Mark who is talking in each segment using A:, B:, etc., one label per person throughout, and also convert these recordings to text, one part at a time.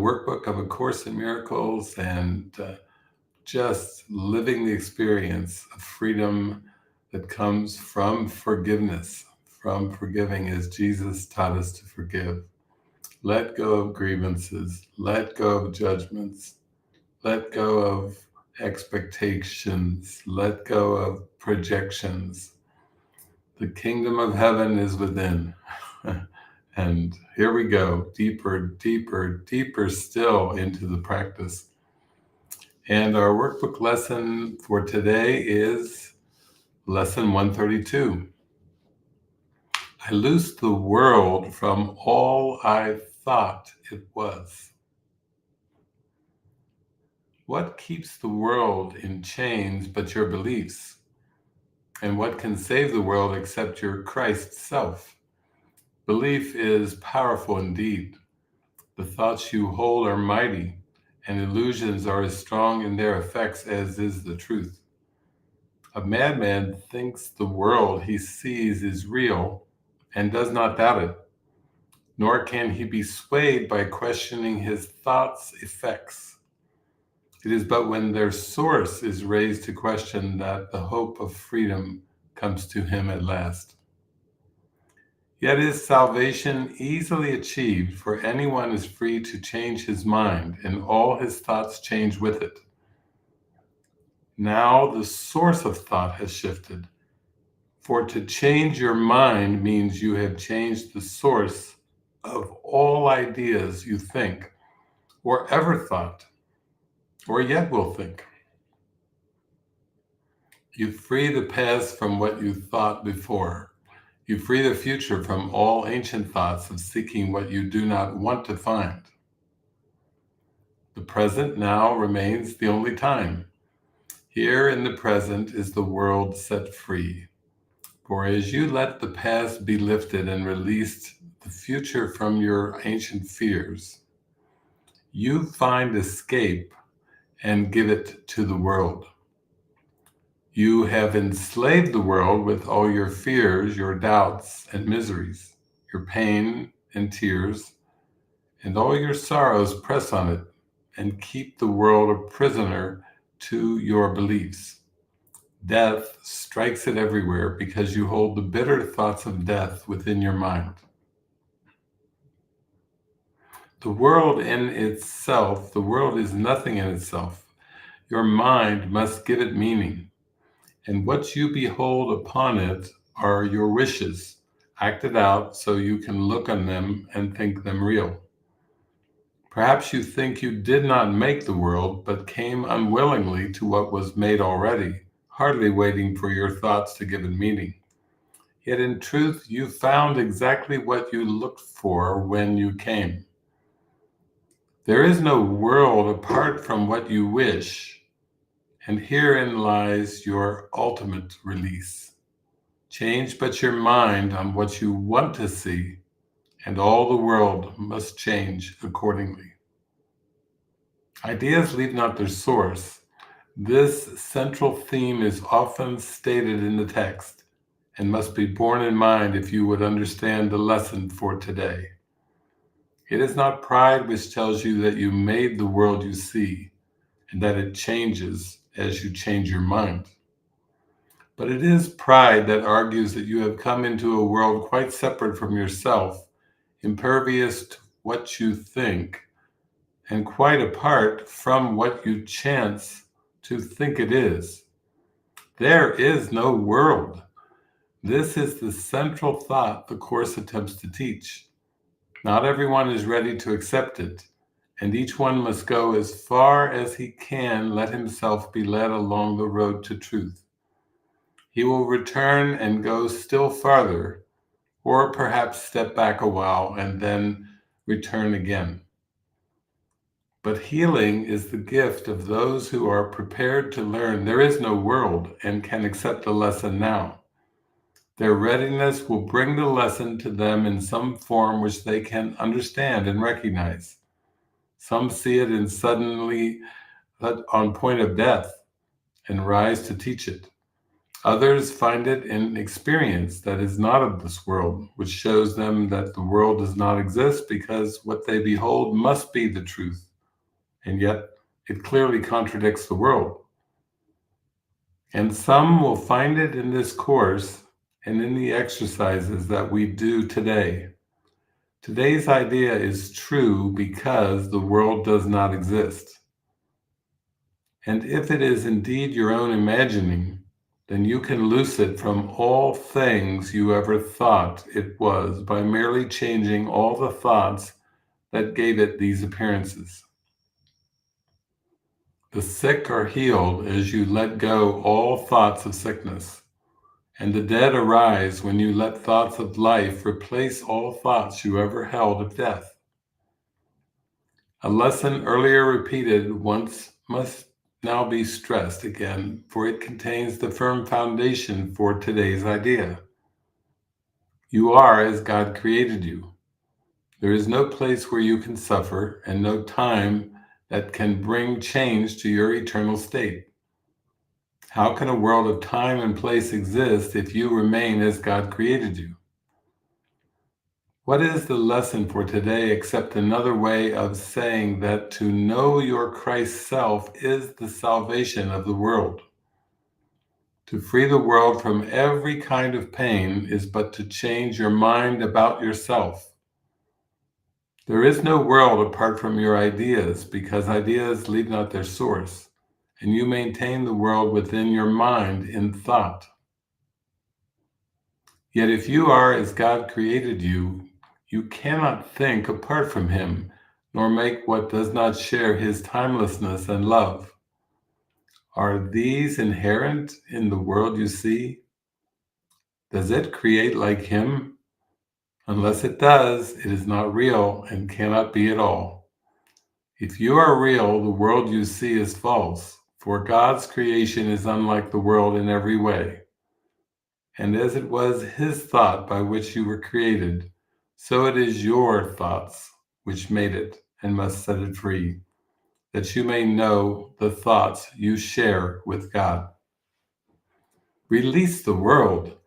A: workbook of A Course in Miracles and just living the experience of freedom that comes from forgiveness, from forgiving as Jesus taught us to forgive. Let go of grievances, let go of judgments, let go of expectations, let go of projections. The kingdom of heaven is within. And here we go, deeper, deeper, deeper still into the practice. And our workbook lesson for today is lesson 132. I loosed the world from all I thought it was. What keeps the world in chains but your beliefs? And what can save the world except your Christ self? Belief is powerful indeed. The thoughts you hold are mighty, and illusions are as strong in their effects as is the truth. A madman thinks the world he sees is real and does not doubt it, nor can he be swayed by questioning his thoughts' effects. It is but when their source is raised to question that the hope of freedom comes to him at last. Yet is salvation easily achieved, for anyone is free to change his mind, and all his thoughts change with it. Now the source of thought has shifted, for to change your mind means you have changed the source of all ideas you think, or ever thought, or yet will think. You free the past from what you thought before. You free the future from all ancient thoughts of seeking what you do not want to find. The present now remains the only time. Here in the present is the world set free. For as you let the past be lifted and released the future from your ancient fears, you find escape and give it to the world. You have enslaved the world with all your fears, your doubts and miseries, your pain and tears, and all your sorrows press on it and keep the world a prisoner to your beliefs. Death strikes it everywhere because you hold the bitter thoughts of death within your mind. The world is nothing in itself. Your mind must give it meaning. And what you behold upon it are your wishes, acted out so you can look on them and think them real. Perhaps you think you did not make the world, but came unwillingly to what was made already, hardly waiting for your thoughts to give it meaning. Yet in truth, you found exactly what you looked for when you came. There is no world apart from what you wish, and herein lies your ultimate release. Change but your mind on what you want to see, and all the world must change accordingly. Ideas leave not their source. This central theme is often stated in the text and must be borne in mind if you would understand the lesson for today. It is not pride which tells you that you made the world you see and that it changes as you change your mind. But it is pride that argues that you have come into a world quite separate from yourself, impervious to what you think, and quite apart from what you chance to think it is. There is no world. This is the central thought the Course attempts to teach. Not everyone is ready to accept it, and each one must go as far as he can let himself be led along the road to truth. He will return and go still farther, or perhaps step back a while and then return again. But healing is the gift of those who are prepared to learn there is no world and can accept the lesson now. Their readiness will bring the lesson to them in some form which they can understand and recognize. Some see it in suddenly on point of death and rise to teach it. Others find it in experience that is not of this world, which shows them that the world does not exist because what they behold must be the truth, and yet it clearly contradicts the world. And some will find it in this course and in the exercises that we do today. Today's idea is true because the world does not exist. And if it is indeed your own imagining, then you can loose it from all things you ever thought it was by merely changing all the thoughts that gave it these appearances. The sick are healed as you let go all thoughts of sickness, and the dead arise when you let thoughts of life replace all thoughts you ever held of death. A lesson earlier repeated once must now be stressed again, for it contains the firm foundation for today's idea. You are as God created you. There is no place where you can suffer and no time that can bring change to your eternal state. How can a world of time and place exist if you remain as God created you? What is the lesson for today except another way of saying that to know your Christ self is the salvation of the world? To free the world from every kind of pain is but to change your mind about yourself. There is no world apart from your ideas, because ideas leave not their source, and you maintain the world within your mind in thought. Yet if you are as God created you, you cannot think apart from Him, nor make what does not share His timelessness and love. Are these inherent in the world you see? Does it create like Him? Unless it does, it is not real and cannot be at all. If you are real, the world you see is false, for God's creation is unlike the world in every way. And as it was His thought by which you were created, so it is your thoughts which made it and must set it free, that you may know the thoughts you share with God. Release the world.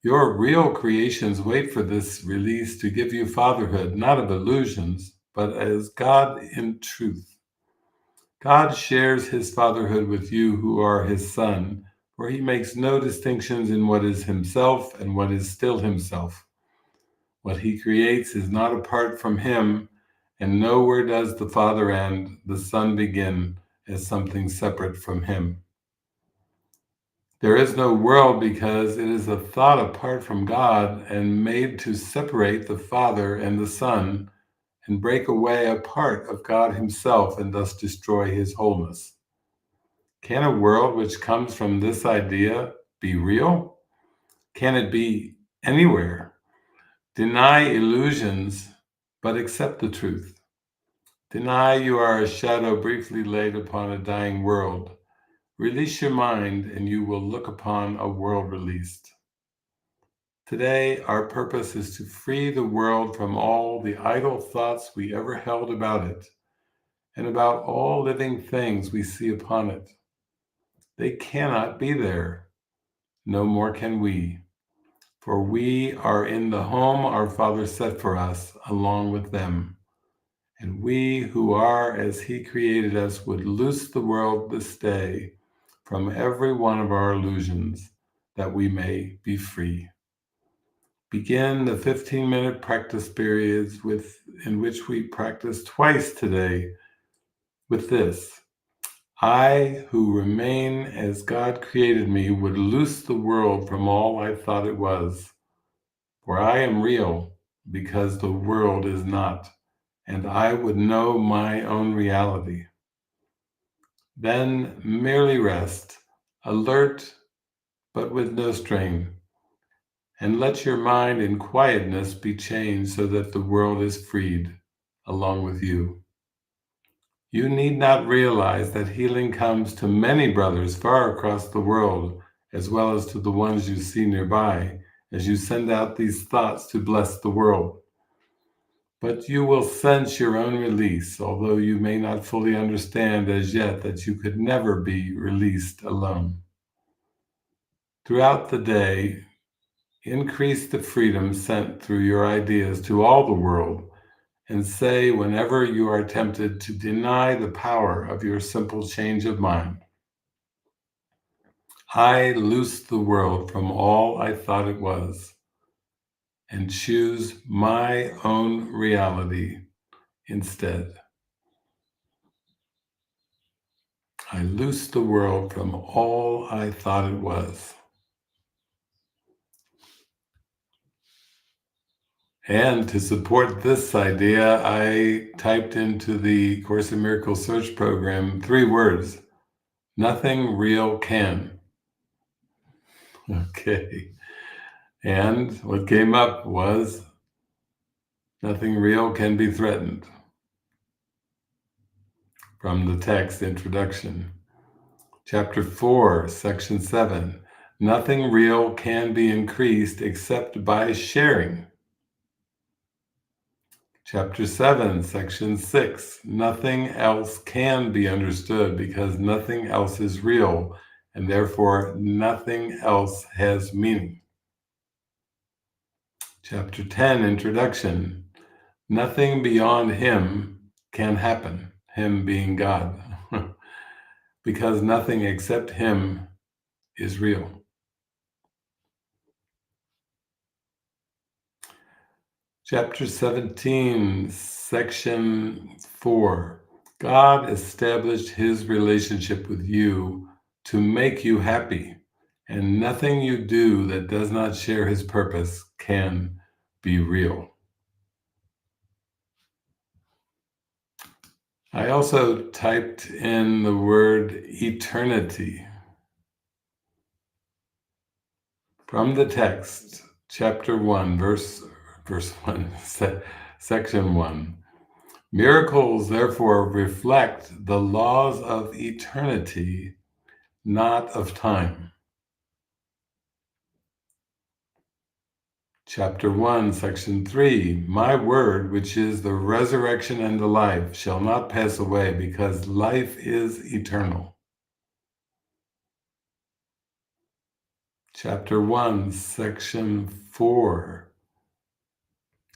A: Your real creations wait for this release to give you fatherhood, not of illusions, but as God in truth. God shares His fatherhood with you who are His son, for He makes no distinctions in what is Himself and what is still Himself. What He creates is not apart from Him, and nowhere does the Father end, the Son begin as something separate from Him. There is no world because it is a thought apart from God and made to separate the Father and the Son and break away a part of God Himself and thus destroy His wholeness. Can a world which comes from this idea be real? Can it be anywhere? Deny illusions, but accept the truth. Deny you are a shadow briefly laid upon a dying world. Release your mind and you will look upon a world released. Today, our purpose is to free the world from all the idle thoughts we ever held about it and about all living things we see upon it. They cannot be there. No more can we, for we are in the home our Father set for us along with them. And we who are as He created us would loose the world this day from every one of our illusions, that we may be free. Begin the 15-minute practice periods in which we practice twice today with this. I, who remain as God created me, would loose the world from all I thought it was. For I am real, because the world is not, and I would know my own reality. Then merely rest, alert but with no strain, and let your mind in quietness be changed so that the world is freed along with you. You need not realize that healing comes to many brothers far across the world, as well as to the ones you see nearby, as you send out these thoughts to bless the world. But you will sense your own release, although you may not fully understand as yet that you could never be released alone. Throughout the day, increase the freedom sent through your ideas to all the world, and say whenever you are tempted to deny the power of your simple change of mind, I loose the world from all I thought it was and choose my own reality instead. I loose the world from all I thought it was. And to support this idea, I typed into the Course in Miracles search program 3 words: nothing real can. Okay. And what came up was nothing real can be threatened from the text introduction. Chapter 4, Section 7. Nothing real can be increased except by sharing. Chapter 7, Section 6. Nothing else can be understood because nothing else is real, and therefore nothing else has meaning. Chapter 10, Introduction. Nothing beyond Him can happen, Him being God, because nothing except Him is real. Chapter 17, Section 4. God established His relationship with you to make you happy, and nothing you do that does not share His purpose can be real. I also typed in the word eternity from the text, chapter 1, verse 1, section 1. Miracles, therefore, reflect the laws of eternity, not of time. Chapter 1, Section 3. My word, which is the resurrection and the life, shall not pass away, because life is eternal. Chapter 1, Section 4.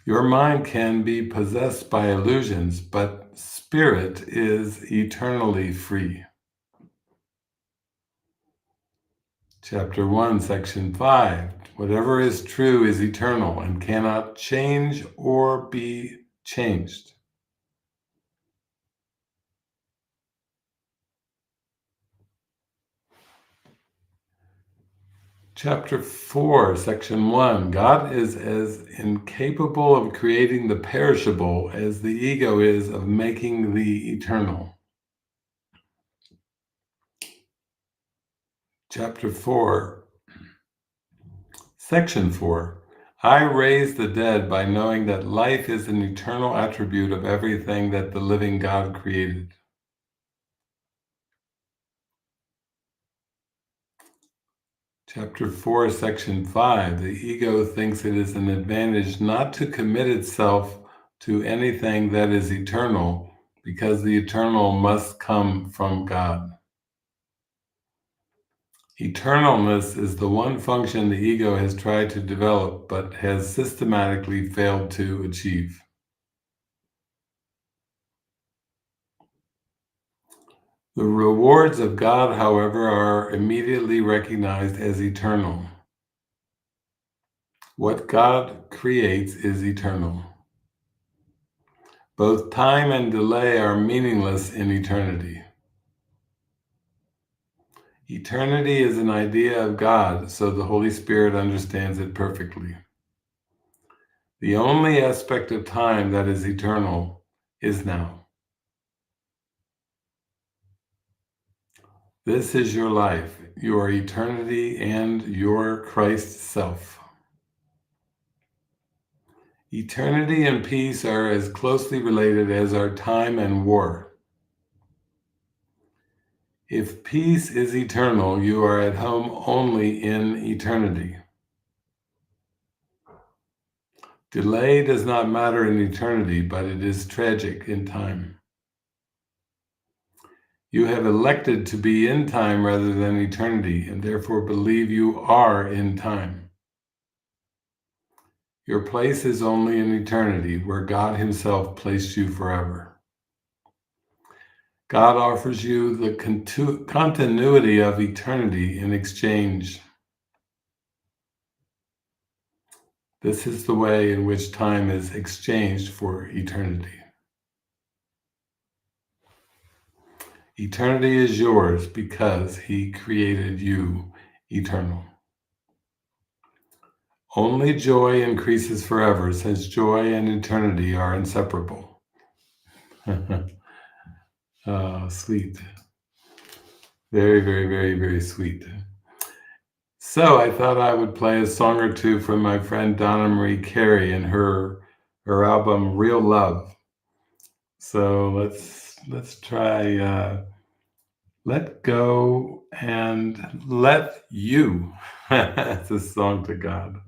A: Your mind can be possessed by illusions, but spirit is eternally free. Chapter 1, Section 5. Whatever is true is eternal and cannot change or be changed. Chapter 4, Section 1. God is as incapable of creating the perishable as the ego is of making the eternal. Chapter 4, Section 4. I raise the dead by knowing that life is an eternal attribute of everything that the living God created. Chapter 4, Section 5. The ego thinks it is an advantage not to commit itself to anything that is eternal, because the eternal must come from God. Eternalness is the one function the ego has tried to develop, but has systematically failed to achieve. The rewards of God, however, are immediately recognized as eternal. What God creates is eternal. Both time and delay are meaningless in eternity. Eternity is an idea of God, so the Holy Spirit understands it perfectly. The only aspect of time that is eternal is now. This is your life, your eternity, and your Christ self. Eternity and peace are as closely related as are time and war. If peace is eternal, you are at home only in eternity. Delay does not matter in eternity, but it is tragic in time. You have elected to be in time rather than eternity, and therefore believe you are in time. Your place is only in eternity, where God Himself placed you forever. God offers you the continuity of eternity in exchange. This is the way in which time is exchanged for eternity. Eternity is yours because He created you eternal. Only joy increases forever, since joy and eternity are inseparable. Oh, sweet. Very, very, very, very sweet. So I thought I would play a song or two from my friend Donna Marie Carey and her album Real Love. So let's try Let Go and Let You. It's a song to God.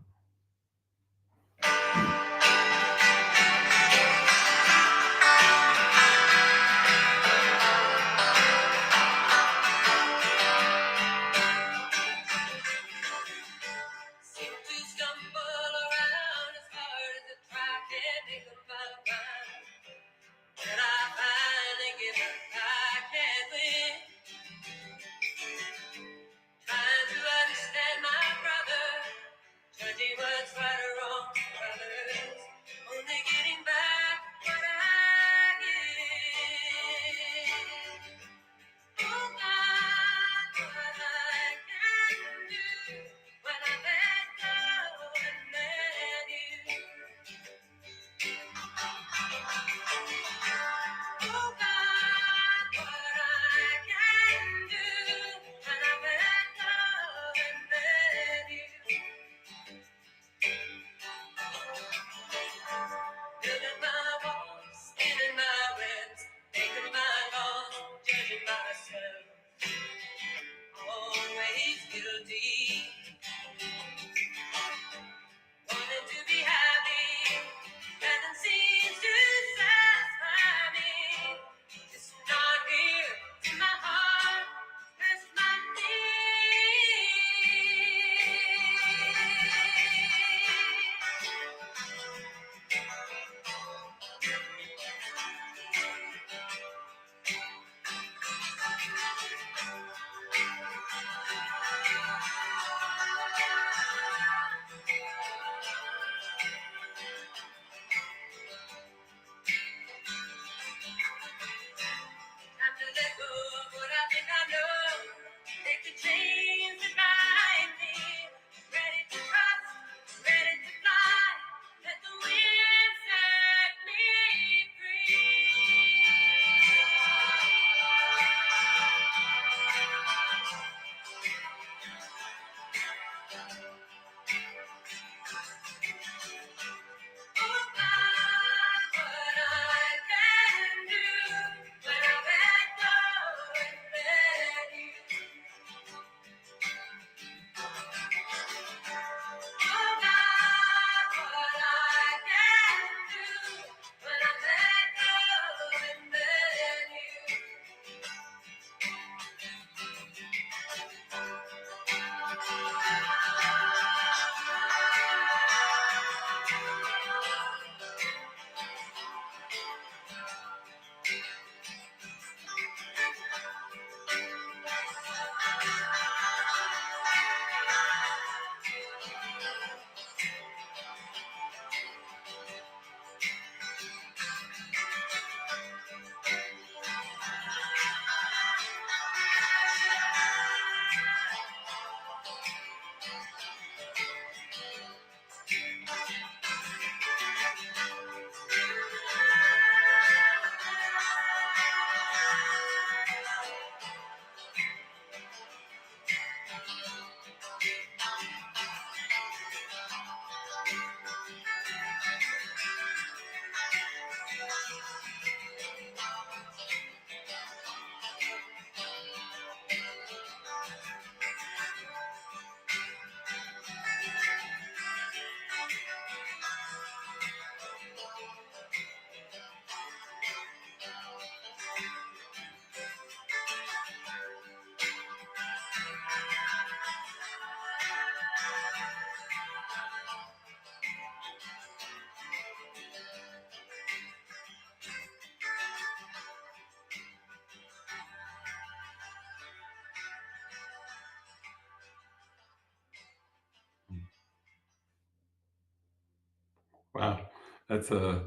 A: Wow. That's I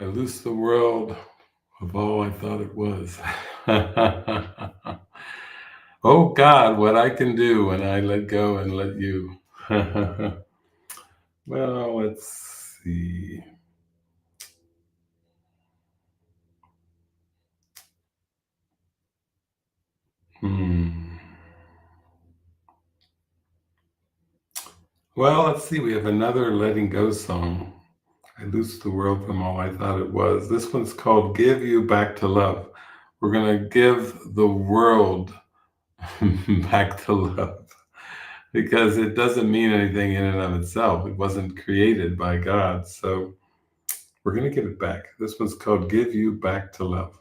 A: loose the world of all I thought it was. Oh God, what I can do when I let go and let you. Well, let's see. Hmm. Well, let's see. We have another letting go song. I loose the world from all I thought it was. This one's called Give You Back to Love. We're going to give the world back to love because it doesn't mean anything in and of itself. It wasn't created by God. So we're going to give it back. This one's called Give You Back to Love.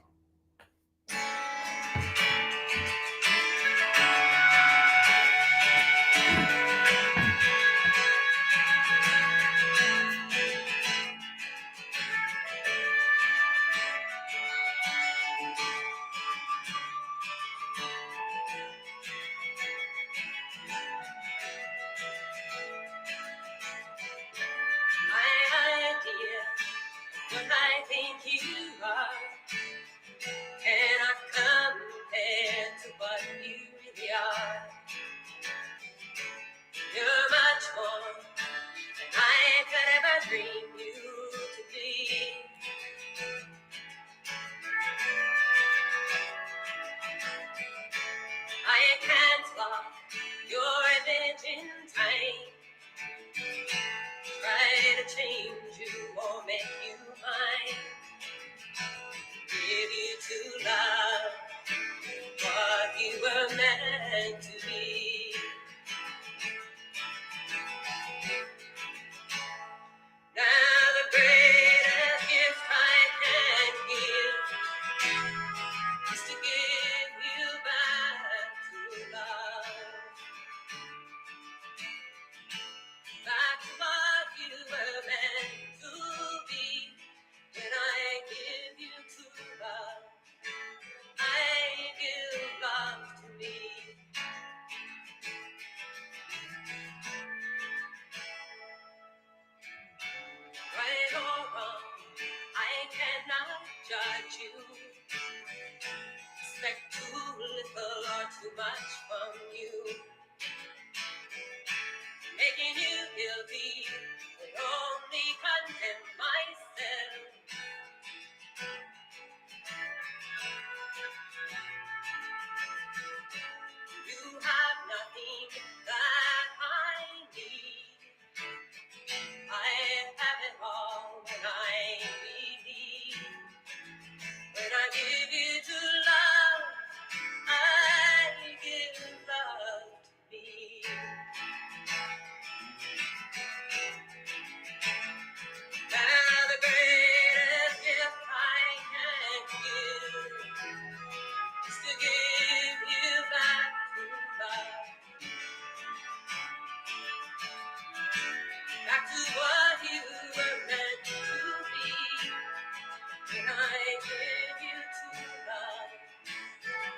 B: My idea, what I think you are, cannot compare to what you really are. You're much more than I could ever dream you to be. I can't lock your image in time, try to change you or make you mine. Give you to love what you were meant to be. Now the greatest gift I can give is to give you back to love, back to what you were meant to be. When I give you to love, I give love to me. Right or wrong, I cannot judge you. Expect too little or too much from you. Making you guilty would only condemn myself. You have nothing that I need. I have it all when I believe. When I give you to love, I give love to me. Now the greatest gift I can give is to give you back to love, back to what you were meant to be. When I give you to love,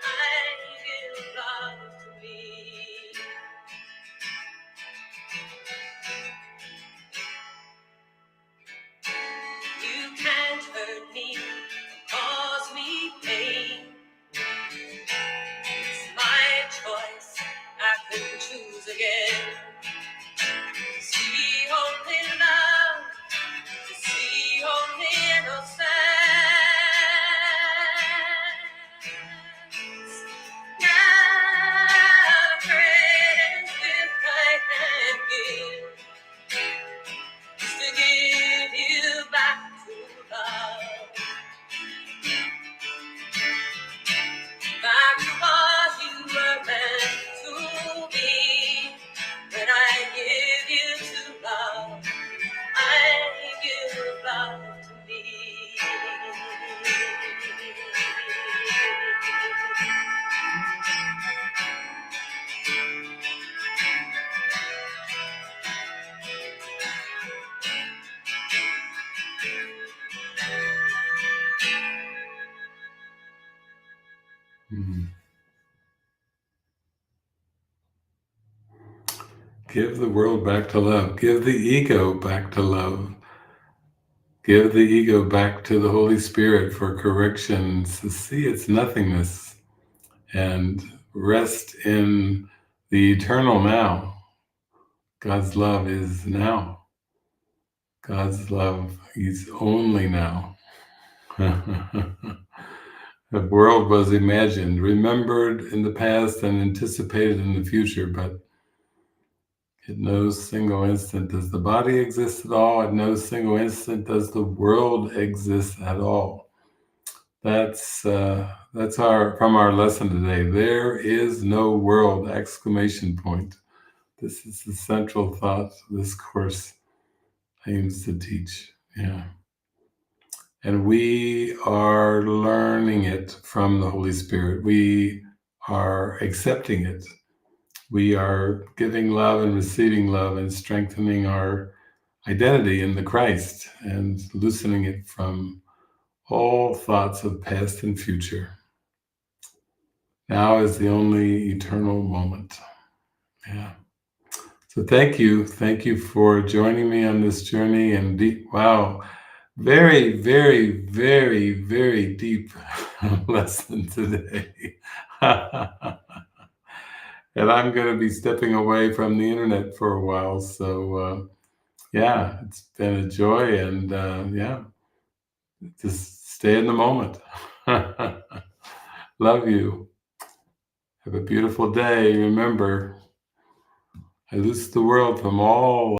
B: I give love to me. You can't hurt me, cause me pain. It's my choice, I can choose again. See only love, to see only innocence. Now the greatest gift I can give is to give you back to love, back to what you were meant to be. When I give you to love, I give love to me.
A: Give the world back to love. Give the ego back to love. Give the ego back to the Holy Spirit for correction to see its nothingness and rest in the eternal now. God's love is now. God's love is only now. The world was imagined, remembered in the past, and anticipated in the future, but at no single instant does the body exist at all. At no single instant does the world exist at all. That's from our lesson today. There is no world! Exclamation point. This is the central thought this course aims to teach. Yeah. And we are learning it from the Holy Spirit. We are accepting it. We are giving love and receiving love and strengthening our identity in the Christ and loosening it from all thoughts of past and future. Now is the only eternal moment. Yeah. So thank you. Thank you for joining me on this journey. And wow, very, very, very, very deep lesson today. And I'm going to be stepping away from the internet for a while. So yeah, it's been a joy. And yeah, just stay in the moment. Love you. Have a beautiful day. Remember, I loose the world from all